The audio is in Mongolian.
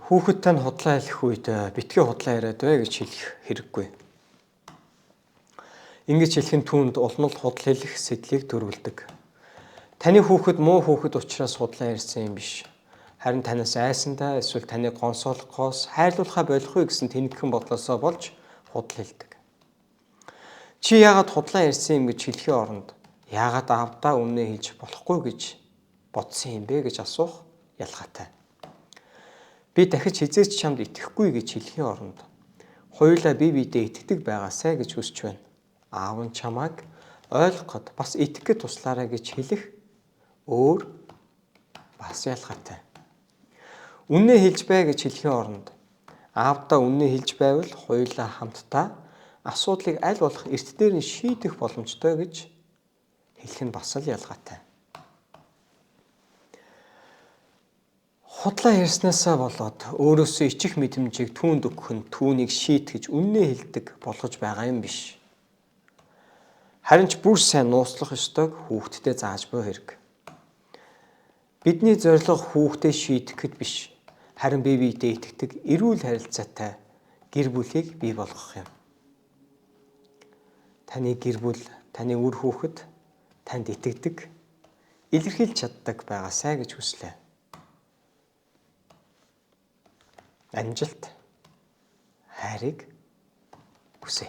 Хүүхэдтэй нь худлаа хэлэх үед битгий худлаа яриад бай гэж хэлэх хэрэггүй. Ингэж хэлэх нь түүнд улмал худал хэлэх сэтлийг төрүүлдэг. Таны хүүхэд муу хүүхэд учраас худлаа ярьсан юм биш. Харин танаас айсандаа эсвэл таныг гонсоолохоос хайрлуулахаа болох уу гэсэн тэнэгхэн бодлосоо болж худал хэлдэг. Чи яагаад худлаа ярьсан юм гэж хэлхийн оронд яагаад аавдаа өмнөө хэлж болохгүй гэж бодсон юм бэ гэж асуух ялгаатай. Би дахиж хизээч чамд итгэхгүй гэж хэлхийн оронд хоёулаа бие биедээ итгэдэг байгаасай гэж хүсэж байна. Аав нь чамайг ойлгоход бас итгэхэд туслаарай гэж хэлэх өөр бас ялгаатай. Үннээ хэлж бай гэж хэлхийн оронд аавдаа үннээ хэлж байвал хоёулаа хамтдаа асуудлыг аль болох эрт дээр нь шийдэх боломжтой гэж хэлэх нь бас л ялгаатай. Худлаа ярьснаасаа болоод өөрөөсөө ичих мэдрэмжийг түүнд өгөх нь түүнийг шийтгэж үннээ хэлдэг болгож байгаа юм биш. Харин ч бүр сайн нууцлах ёстойг хүүхдэд зааж буй хэрэг. Бидний зорилго хүүхдэд шийтгэхэд биш, харин бие биедээ итгэдэг эрүүл харилцаатай гэр бүлийг бий болгох юм. Таны гэр бүл, таны үр хүүхэд танд итгэдэг, илэрхийлж чаддаг байгаасай гэж хүслээ. Амжилт, хайрыг хүсье.